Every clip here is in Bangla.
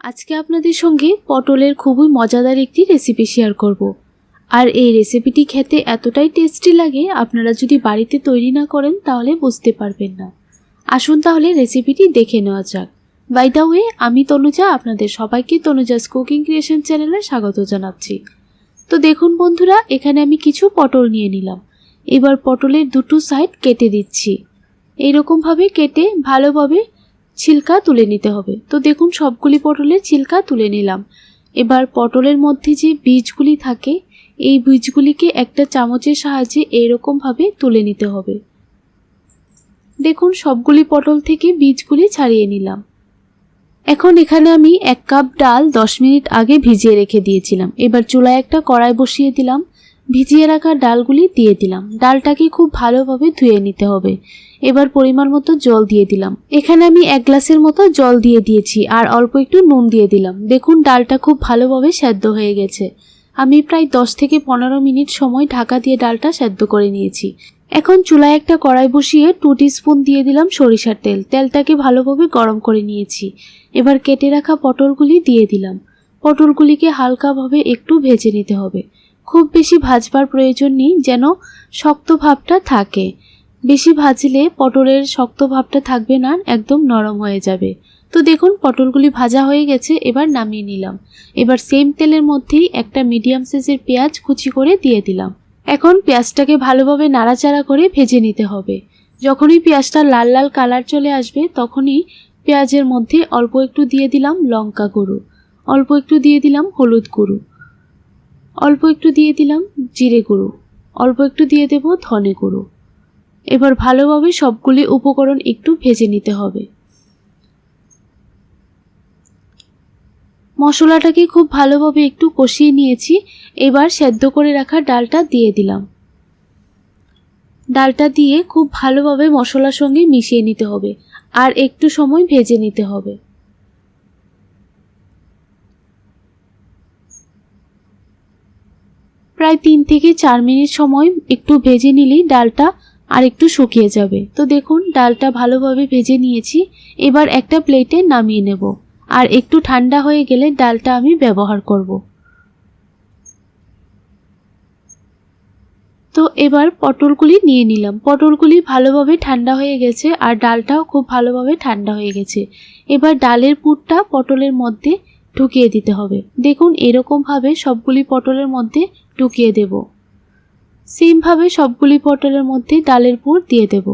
আজকে আপনাদের সঙ্গে পটলের খুবই মজাদার একটি রেসিপি শেয়ার করব। আর এই রেসিপিটি খেতে এতটাই টেস্টি লাগে, আপনারা যদি বাড়িতে তৈরি না করেন তাহলে বুঝতে পারবেন না। আসুন তাহলে রেসিপিটি দেখে নেওয়া যাক। বাই দ্য ওয়ে, আমি তনুজা, আপনাদের সবাইকে তনুজাস কুকিং ক্রিয়েশন চ্যানেলে স্বাগত জানাচ্ছি। তো দেখুন বন্ধুরা, এখানে আমি কিছু পটল নিয়ে নিলাম। এবার পটলের দুটো সাইড কেটে দিচ্ছি। এইরকমভাবে কেটে ভালোভাবে ছিলকা তুলে নিতে হবে। তো দেখুন, সবগুলি পটলের ছিলকা তুলে নিলাম। এবার পটলের মধ্যে যে বীজগুলি থাকে, এই বীজগুলিকে একটা চামচের সাহায্যে এইরকমভাবে তুলে নিতে হবে। দেখুন, সবগুলি পটল থেকে বীজগুলি ছাড়িয়ে নিলাম। এখন এখানে আমি 1 কাপ ডাল 10 মিনিট আগে ভিজিয়ে রেখে দিয়েছিলাম। এবার চুলায় একটা কড়াই বসিয়ে দিলাম। ভিজিয়ে রাখা ডালগুলি দিয়ে দিলাম। ডালটাকে খুব ভালোভাবে ধুয়ে নিতে হবে। এবার পরিমাণ মতো জল দিয়ে দিলাম। এখানে আমি 1 গ্লাসের মতো জল দিয়ে দিয়েছি আর অল্প একটু নুন দিয়ে দিলাম। দেখুন, ডালটা খুব ভালোভাবে সেদ্ধ হয়ে গেছে। আমি প্রায় 10 থেকে 15 মিনিট সময় ঢাকা দিয়ে ডালটা সেদ্ধ করে নিয়েছি। এখন চুলায় একটা কড়াই বসিয়ে 2 টিস্পুন দিয়ে দিলাম সরিষার তেল। তেলটাকে ভালোভাবে গরম করে নিয়েছি। এবার কেটে রাখা পটলগুলি দিয়ে দিলাম। পটলগুলিকে হালকাভাবে একটু ভেজে নিতে হবে। খুব বেশি ভাজবার প্রয়োজন নেই, যেন শক্ত ভাবটা থাকে। বেশি ভাজলে পটলের শক্ত ভাবটা থাকবে না, একদম নরম হয়ে যাবে। তো দেখুন, পটলগুলি ভাজা হয়ে গেছে। এবার নামিয়ে নিলাম। এবার সেম তেলের মধ্যেই একটা মিডিয়াম সাইজের পেঁয়াজ কুচি করে দিয়ে দিলাম। এখন পেঁয়াজটাকে ভালোভাবে নাড়াচাড়া করে ভেজে নিতে হবে। যখনই পেঁয়াজটা লাল লাল কালার চলে আসবে, তখনই পেঁয়াজের মধ্যে অল্প একটু দিয়ে দিলাম লঙ্কা গুঁড়ো, অল্প একটু দিয়ে দিলাম হলুদ গুঁড়ো, অল্প একটু দিয়ে দিলাম জিরে গুঁড়ো, অল্প একটু দিয়ে দেব ধনে গুঁড়ো। এবার ভালোভাবে সবগুলি উপকরণ একটু ভেজে নিতে হবে। মশলাটাকে খুব ভালোভাবে একটু কষিয়ে নিয়েছি। এবার সেদ্ধ করে রাখা ডালটা দিয়ে দিলাম। ডালটা দিয়ে খুব ভালোভাবে মশলার সঙ্গে মিশিয়ে নিতে হবে আর একটু সময় ভেজে নিতে হবে। প্রায় 3 থেকে 4 মিনিট সময় একটু ভেজে নিলেই ডালটা আর একটু শুকিয়ে যাবে। তো দেখুন, ডালটা ভালোভাবে ভেজে নিয়েছি। এবার একটা প্লেটে নামিয়ে নেব আর একটু ঠান্ডা হয়ে গেলে ডালটা আমি ব্যবহার করব। তো এবার পটলগুলি নিয়ে নিলাম। পটলগুলি ভালোভাবে ঠান্ডা হয়ে গেছে আর ডালটাও খুব ভালোভাবে ঠান্ডা হয়ে গেছে। এবার ডালের পুরটা পটলের মধ্যে ঢুকিয়ে দিতে হবে। দেখুন, এরকমভাবে সবগুলি পটলের মধ্যে ঢুকিয়ে দেব। সেমভাবে সবগুলি পটলের মধ্যে ডালের পুর দিয়ে দেব।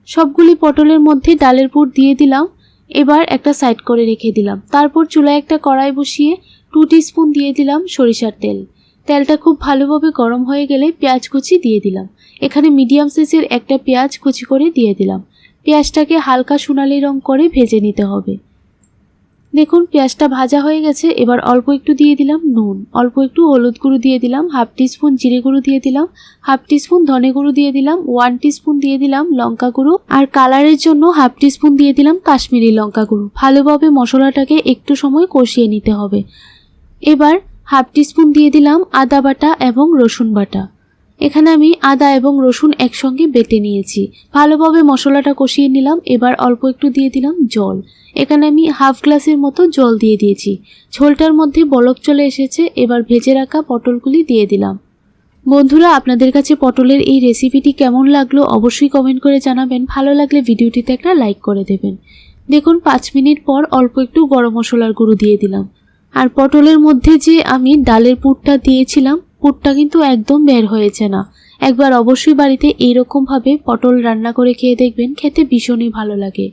সবগুলি পটলের মধ্যে ডালের পুর দিয়ে দিলাম। এবার একটা সাইড করে রেখে দিলাম। তারপর চুলায় একটা কড়াই বসিয়ে 2 টিস্পুন দিয়ে দিলাম সরিষার তেল। তেলটা খুব ভালোভাবে গরম হয়ে গেলে পেঁয়াজ কুচি দিয়ে দিলাম। এখানে মিডিয়াম সাইজের একটা পেঁয়াজ কুচি করে দিয়ে দিলাম। পেঁয়াজটাকে হালকা সোনালি রং করে ভেজে নিতে হবে। দেখুন, পেঁয়াজটা ভাজা হয়ে গেছে। এবার অল্প একটু দিয়ে দিলাম নুন, অল্প একটু হলুদ গুঁড়ো দিয়ে দিলাম, 1/2 টিস্পুন জিরে গুঁড়ো দিয়ে দিলাম, 1/2 টিস্পুন ধনে গুঁড়ো দিয়ে দিলাম, 1 টিস্পুন দিয়ে দিলাম লঙ্কা গুঁড়ো আর কালারের জন্য 1/2 টিস্পুন দিয়ে দিলাম কাশ্মীরি লঙ্কা গুঁড়ো। ভালোভাবে মশলাটাকে একটু সময় কষিয়ে নিতে হবে। এবার 1/2 টিস্পুন দিয়ে দিলাম আদা বাটা এবং রসুন বাটা। এখানে আমি আদা এবং রসুন একসঙ্গে বেটে নিয়েছি। ভালোভাবে মশলাটা কষিয়ে নিলাম। এবার অল্প একটু দিয়ে দিলাম জল। এখানে আমি 1/2 গ্লাসের মতো জল দিয়ে দিয়েছি। ঝোলটার মধ্যে বলক চলে এসেছে। এবার ভেজে রাখা পটলগুলি দিয়ে দিলাম। বন্ধুরা, আপনাদের কাছে পটলের এই রেসিপিটি কেমন লাগলো অবশ্যই কমেন্ট করে জানাবেন। ভালো লাগলে ভিডিওটিতে একটা লাইক করে দেবেন। দেখুন, 5 মিনিট পর অল্প একটু গরম মশলার গুঁড়ো দিয়ে দিলাম। আর পটলের মধ্যে যে আমি ডালের পুরটা দিয়েছিলাম, পুরটা কিন্তু একদম বের হয়েছে না। একবার অবশ্যই বাড়িতে এইরকমভাবে পটল রান্না করে খেয়ে দেখবেন, খেতে ভীষণই ভালো লাগে।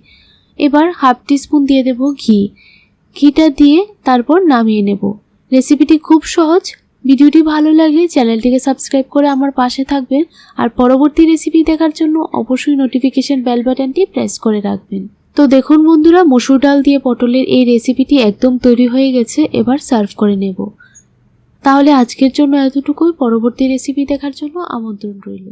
এবার 1/2 টিস্পুন দিয়ে দেব ঘি। ঘিটা দিয়ে তারপর নামিয়ে নেব। রেসিপিটি খুব সহজ। ভিডিওটি ভালো লাগলে চ্যানেলটিকে সাবস্ক্রাইব করে আমার পাশে থাকবেন আর পরবর্তী রেসিপি দেখার জন্য অবশ্যই নোটিফিকেশন বেল বাটনটি প্রেস করে রাখবেন। তো দেখুন বন্ধুরা, মসুর ডাল দিয়ে পটলের এই রেসিপিটি একদম তৈরি হয়ে গেছে। এবার সার্ভ করে নেব। তাহলে আজকের জন্য এতটুকুই। পরবর্তী রেসিপি দেখার জন্য আমন্ত্রণ রইল।